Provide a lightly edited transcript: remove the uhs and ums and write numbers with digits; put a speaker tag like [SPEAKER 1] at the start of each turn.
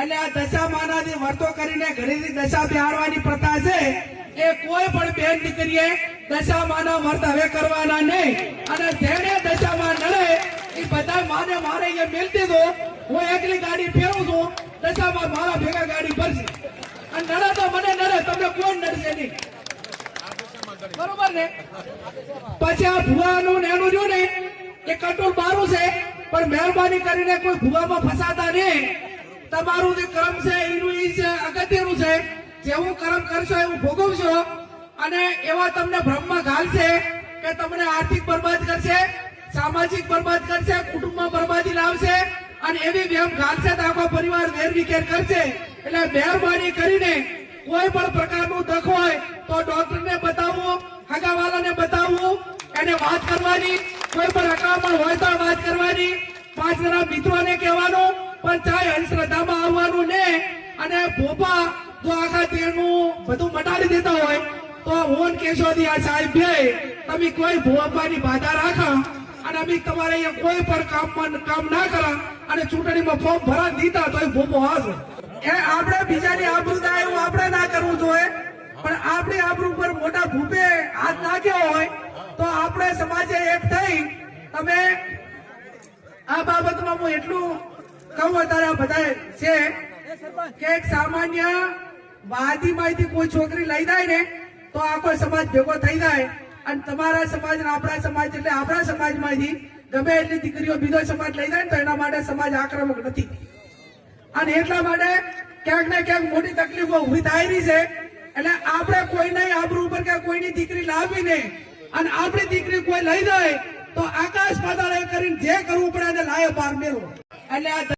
[SPEAKER 1] એટલે આ દશા માનાથી વર્તો કરીને ઘરેથી દશા બિહારવાની પ્રથા છે એ કોઈ પણ બેન દીકરીએ દશા માના વર્ત હવે કરવાના નહીં. અને જેને દશામાં નડે એ બધા માને મારે અહીંયા મેલતી દો. હું એકલી ગાડી ફેરવું છું, દશામાં મારા ભેગા ગાડી ભરશે. અને નડે તો મને નડે, તમને કોઈ નડશે નહીં. બરોબર ને? પછી આ ભુવાનું ને એનું રહ્યું ને એ કંટ્રોલ મારું છે, પણ મહેરબાની કરીને કોઈ ભુવામાં ફસાતા નહીં. તમારું જે કર્મ છે એનું એ છે અગત્યનું છે. જેવું કર્મ કરશો એવું ભોગવશો. અને એવા તમને ભ્રમમાં ઘાલશે કે તમને આર્થિક બરબાદ કરશે, સામાજિક બરબાદ કરશે, કુટુંબમાં બરબાદી લાવશે, અને એવી વ્યમ ઘાલશે તો આખો પરિવાર વેરવિખેર કરશે. એટલે મહેરબાની કરીને કોઈ પણ પ્રકારનું દખ હોય તો ડોક્ટરને બતાવવું, હગાવાલાને બતાવવું, એને વાત કરવાની. કોઈ પણ અકામણ હોય તો વાત કરવાની. 5 જણા મિત્રોને કહેવાનું, પણ ચાહે અંધશ્રદ્ધામાં આવવાનું ને. અને ભોપા જો આખા તેનું બધું મટાડી દેતા હોય તો હું કેશોદી આ સાહેબ બે તમે કોઈ ભોપાની બાધા રાખો અને અમે તમારે અહીંયા કોઈ પણ કામ ના કરા અને ચૂંટણીમાં ફોર્મ ભરા દીધા તો એ ભોપો આવશે. એ આપણે બીજાની આબરૂ થાય એવું આપણે ના કરવું જોઈએ. પણ આપણી આબરૂ પર મોટા ભૂપે હાથ નાખ્યો હોય તો આપણે સમાજે એક થઈ તમે આ બાબતમાં હું એટલું કહું અત્યારે બધા છે કે એક સામાન્ય વાદીમાંથી કોઈ છોકરી લઈ જાય ને તો આખો સમાજ ભેગો થઈ જાય. અને તમારા સમાજ ને આપણા સમાજ એટલે આપણા સમાજમાંથી ગમે એટલી દીકરીઓ બીજો સમાજ લઈ જાય ને તો એના માટે સમાજ આક્રમક નથી. અને એટલા માટે ક્યાંક ને ક્યાંક મોટી તકલીફો ઉભી થાય રહી છે. એટલે આપણે કોઈને આબરૂ ઉપર કે કોઈની દીકરી લાવી નહીં અને આપણી દીકરી કોઈ લઈ જાય તો આકાશ પાતાળ કરીને જે કરવું પડે એને લાયો પાર મેળવો. એટલે